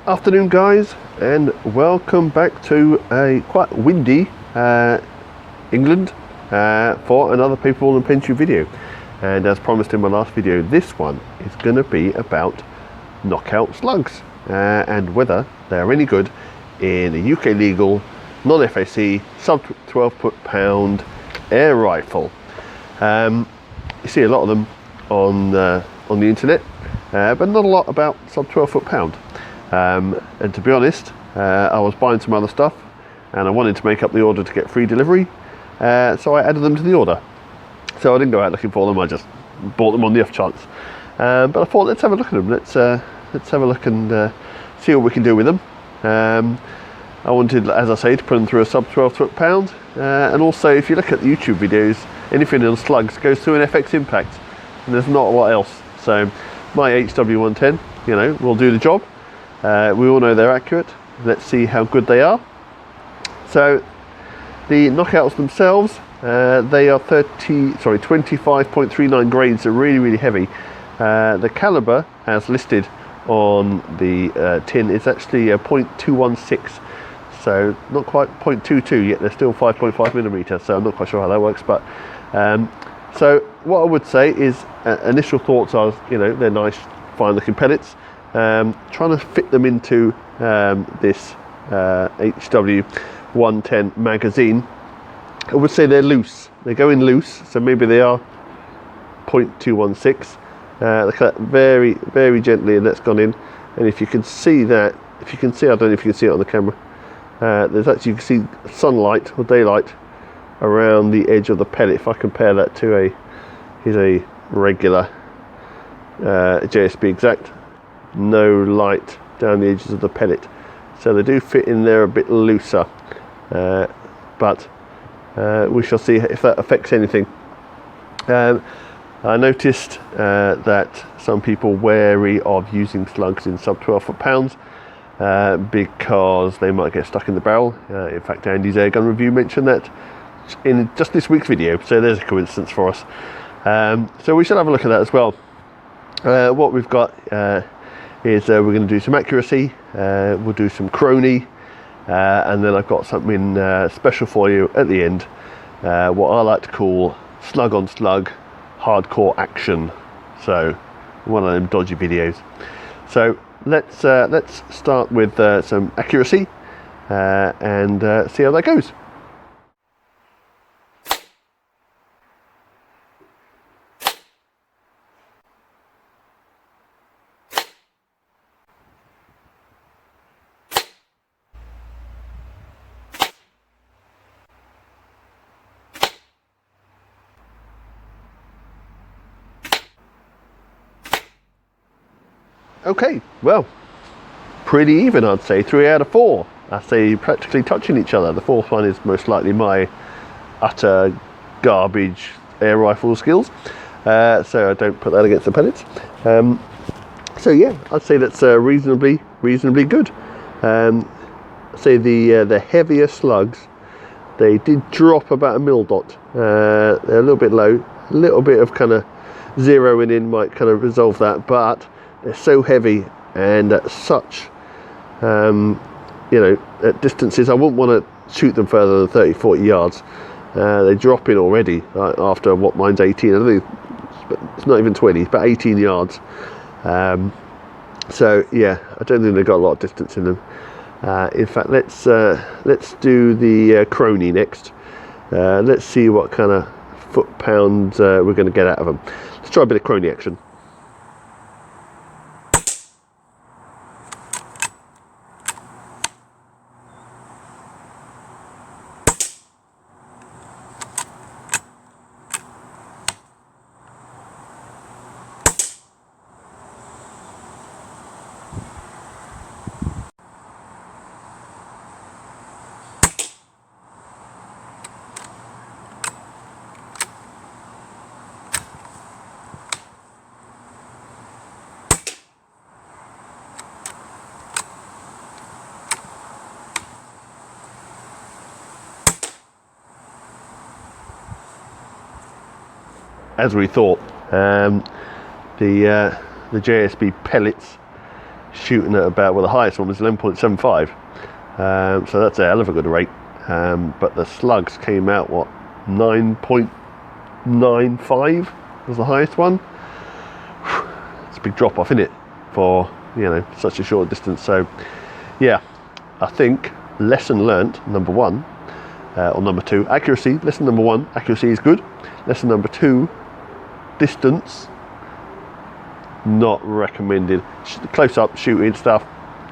Afternoon guys, and welcome back to a quite windy England for another paintball and paint you video. And as promised in my last video, this one is going to be about knockout slugs and whether they're any good in a UK legal non-FAC sub 12 foot-pound air rifle. You see a lot of them on the internet, but not a lot about sub 12 foot-pound. And to be honest, I was buying some other stuff and I wanted to make up the order to get free delivery, so I added them to the order. So I didn't go out looking for them, I just bought them on the off chance. But I thought, let's have a look at them, let's have a look and see what we can do with them. I wanted, as I say, to put them through a sub 12 foot-pound, and also if you look at the YouTube videos, anything on slugs goes through an FX impact, and there's not a lot else. So my HW110, you know, will do the job. We all know they're accurate. Let's see how good they are. So the knockouts themselves, they are 25.39 grains, so really heavy. The caliber, as listed on the tin, is actually a .216, so not quite 0.22 yet. They're still 5.5 millimeters, so I'm not quite sure how that works. But so what I would say is initial thoughts are, you know, they're nice, fine looking pellets. Trying to fit them into this HW110 magazine, I would say they're loose. They're going loose, so maybe they are 0.216. They cut very gently, and that's gone in. And if you can see that, I don't know if you can see it on the camera, there's actually, you can see sunlight or daylight around the edge of the pellet. If I compare that to a regular JSB Exact, no light down the edges of the pellet, so they do fit in there a bit looser, but we shall see if that affects anything. I noticed that some people wary of using slugs in sub 12 foot-pounds because they might get stuck in the barrel. In fact, Andy's airgun review mentioned that in just this week's video, so there's a coincidence for us. So we should have a look at that as well. What we've got is we're going to do some accuracy, we'll do some crony, and then I've got something special for you at the end, what I like to call slug on slug hardcore action. So one of them dodgy videos. So let's start with some accuracy and see how that goes. Okay, well, pretty even, I'd say. 3 out of 4. I say practically touching each other. The fourth one is most likely my utter garbage air rifle skills, so I don't put that against the pellets. So yeah, I'd say that's reasonably good. Say the heavier slugs, they did drop about a mil dot. They're a little bit low. A little bit of kind of zeroing in might kind of resolve that, but they're so heavy and at such you know, at distances I wouldn't want to shoot them further than 30-40 yards. They drop in already after what, mine's 18, I think it's not even 20, but 18 yards. So yeah, I don't think they've got a lot of distance in them. In fact, let's do the crony next. Let's see what kind of foot-pounds we're going to get out of them. Let's try a bit of crony action. As we thought, the JSB pellets shooting at about, well, the highest one was 11.75, so that's a hell of a good rate. But the slugs came out, what, 9.95 was the highest one. It's a big drop off, isn't it, for, you know, such a short distance. So yeah, I think lesson learnt number one, or number two, accuracy. Lesson number one, accuracy is good. Lesson number two, distance, not recommended. Close up shooting stuff,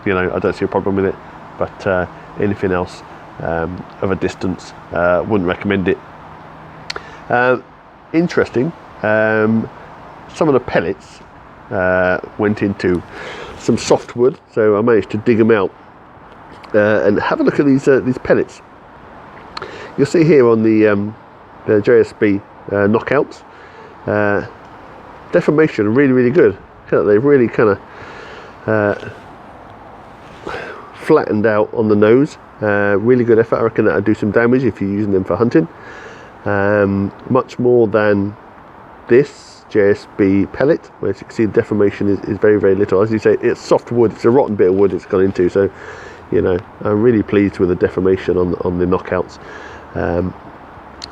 you know, I don't see a problem with it, but anything else of a distance, wouldn't recommend it. Interesting, some of the pellets went into some softwood, so I managed to dig them out and have a look at these pellets. You'll see here on the JSB knockouts, deformation really good. They've really kind of flattened out on the nose. Really good effort. I reckon that'll do some damage if you're using them for hunting. Much more than this JSB pellet, where as you can see the deformation is very little. As you say, it's soft wood, it's a rotten bit of wood it's gone into, so you know, I'm really pleased with the deformation on the knockouts.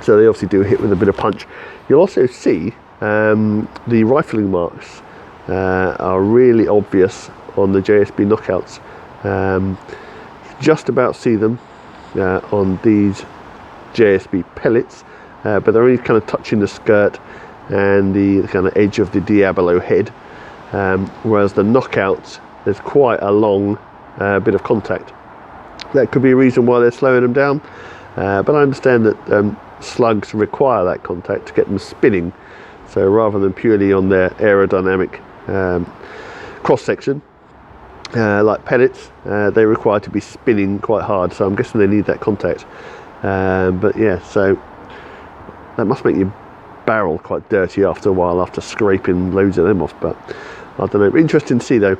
So they obviously do hit with a bit of punch. You'll also see the rifling marks are really obvious on the JSB knockouts. Just about see them on these JSB pellets, but they're only kind of touching the skirt and the kind of edge of the Diablo head, whereas the knockouts, there's quite a long bit of contact. That could be a reason why they're slowing them down, but I understand that slugs require that contact to get them spinning, so rather than purely on their aerodynamic cross section like pellets, they require to be spinning quite hard, so I'm guessing they need that contact. But yeah, so that must make your barrel quite dirty after a while, after scraping loads of them off, but I don't know. Interesting to see though.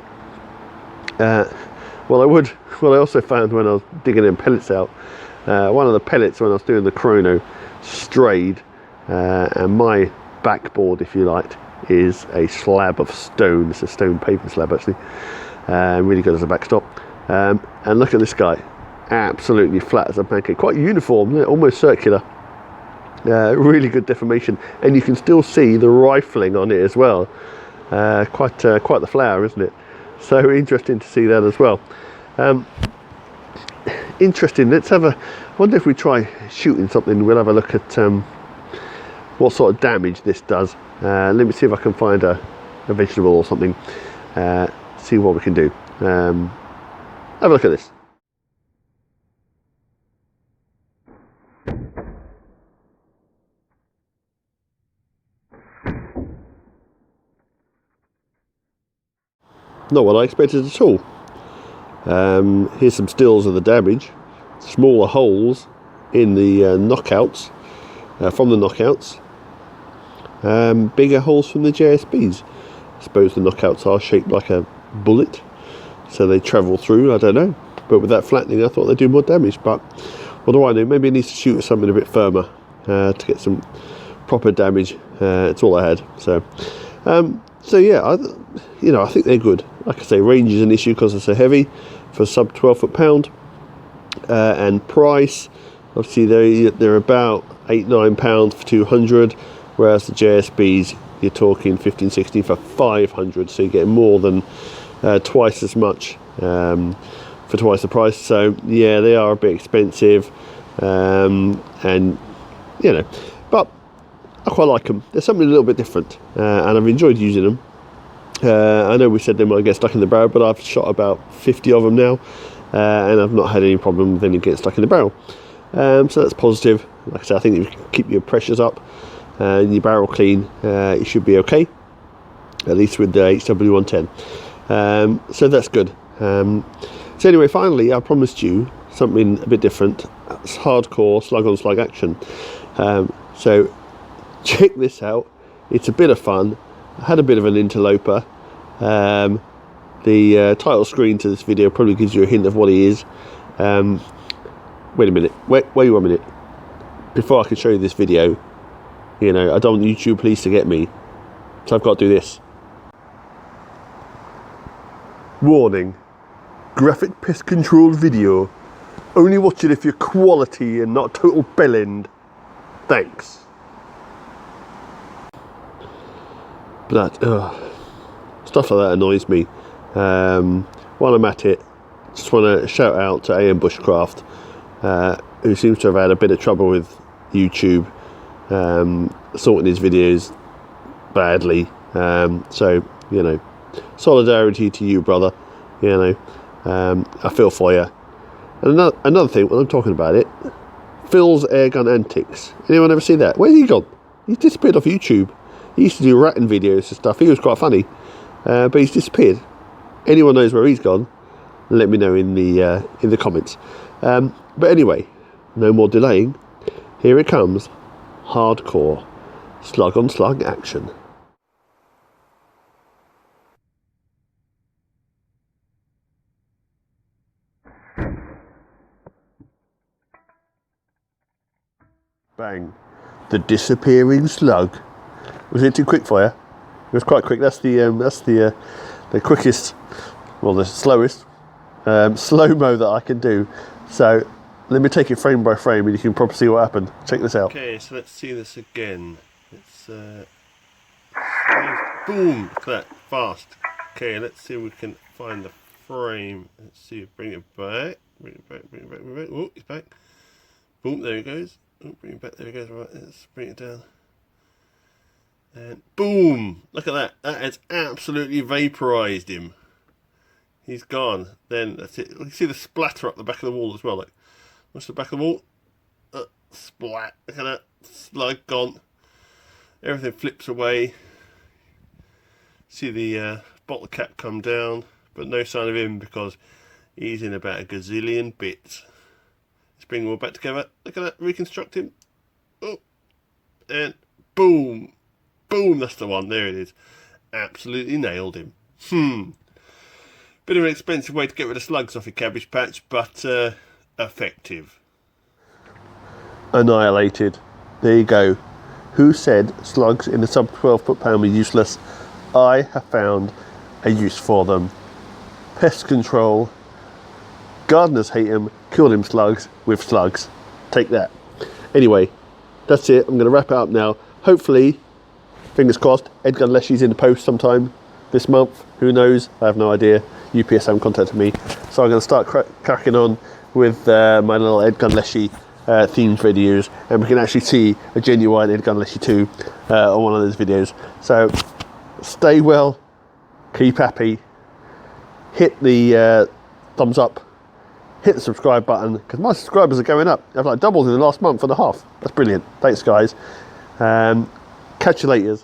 What I also found when I was digging them pellets out, one of the pellets when I was doing the chrono strayed, and my backboard, if you like, is a slab of stone. It's a stone paving slab actually, really good as a backstop. And look at this guy, absolutely flat as a pancake, quite uniform, almost circular. Really good deformation, and you can still see the rifling on it as well. Quite the flower, isn't it? So interesting to see that as well. Interesting. Let's have a. I wonder if we try shooting something. We'll have a look at what sort of damage this does. Let me see if I can find a vegetable or something. See what we can do. Have a look at this. Not what I expected at all. Here's some stills of the damage. Smaller holes in the knockouts, from the knockouts. Bigger holes from the JSBs. I suppose the knockouts are shaped like a bullet, so they travel through, I don't know. But with that flattening, I thought they'd do more damage. But what do I know? Maybe it needs to shoot at something a bit firmer to get some proper damage. It's all I had. So yeah, I think they're good. Like I say, range is an issue because they're so heavy for sub 12 foot-pound, and price, obviously they're about £8-9 for 200, whereas the JSBs you're talking 15-16 for 500, so you're getting more than twice as much for twice the price. So yeah, they are a bit expensive, and you know, but I quite like them. They're something a little bit different, and I've enjoyed using them. I know we said they might get stuck in the barrel, but I've shot about 50 of them now, and I've not had any problem with any getting stuck in the barrel. So that's positive. Like I said, I think if you keep your pressures up and your barrel clean, it should be okay, at least with the HW110. So that's good. So anyway, finally, I promised you something a bit different. It's hardcore slug on slug action. So check this out. It's a bit of fun. I had a bit of an interloper. The title screen to this video probably gives you a hint of what he is. Wait a minute. Wait 1 minute. Before I can show you this video, you know, I don't want YouTube police to get me, so I've got to do this. Warning, graphic pest control video. Only watch it if you're quality and not total bellend. Thanks. But stuff like that annoys me. While I'm at it, just want to shout out to AM Bushcraft, who seems to have had a bit of trouble with YouTube sorting his videos badly. So, you know, solidarity to you, brother. You know, I feel for you. And another thing, when I'm talking about it, Phil's airgun antics. Anyone ever see that? Where's he gone? He's disappeared off YouTube. He used to do ratting videos and stuff. He was quite funny, but he's disappeared. Anyone knows where he's gone? Let me know in the comments. But anyway, no more delaying. Here it comes. Hardcore slug on slug action. Bang. The disappearing slug. Was it too quick for you? It was quite quick. That's the quickest, well, the slowest slow-mo that I can do. So let me take it frame by frame and you can probably see what happened. Check this out. Okay, so let's see this again. It's boom, look at that, fast. Okay, let's see if we can find the frame. Let's see, bring it back. Bring it back, bring it back, bring it back. Oh, it's back. Boom, there it goes. Oh, bring it back, there it goes. Right, let's bring it down. And boom! Look at that. That has absolutely vaporized him. He's gone. Then that's it. You can see the splatter up the back of the wall as well. Like, watch the back of the wall. Splat. Look at that. Slug gone. Everything flips away. See the bottle cap come down, but no sign of him because he's in about a gazillion bits. Let's bring them all back together. Look at that. Reconstruct him. Oh, and boom. Boom, that's the one. There it is. Absolutely nailed him. Bit of an expensive way to get rid of slugs off your cabbage patch, but effective. Annihilated. There you go. Who said slugs in the sub 12 foot-pound were useless? I have found a use for them. Pest control. Gardeners hate them. Kill them slugs with slugs. Take that. Anyway, that's it. I'm going to wrap it up now. Hopefully, fingers crossed, Edgun Leshy's in the post sometime this month. Who knows? I have no idea. UPS haven't contacted me. So I'm going to start cracking on with my little Edgun Leshy themed videos. And we can actually see a genuine Edgun Leshy 2 on one of those videos. So stay well. Keep happy. Hit the thumbs up. Hit the subscribe button. Because my subscribers are going up. I've like doubled in the last month and a half. That's brilliant. Thanks, guys. Catch you later.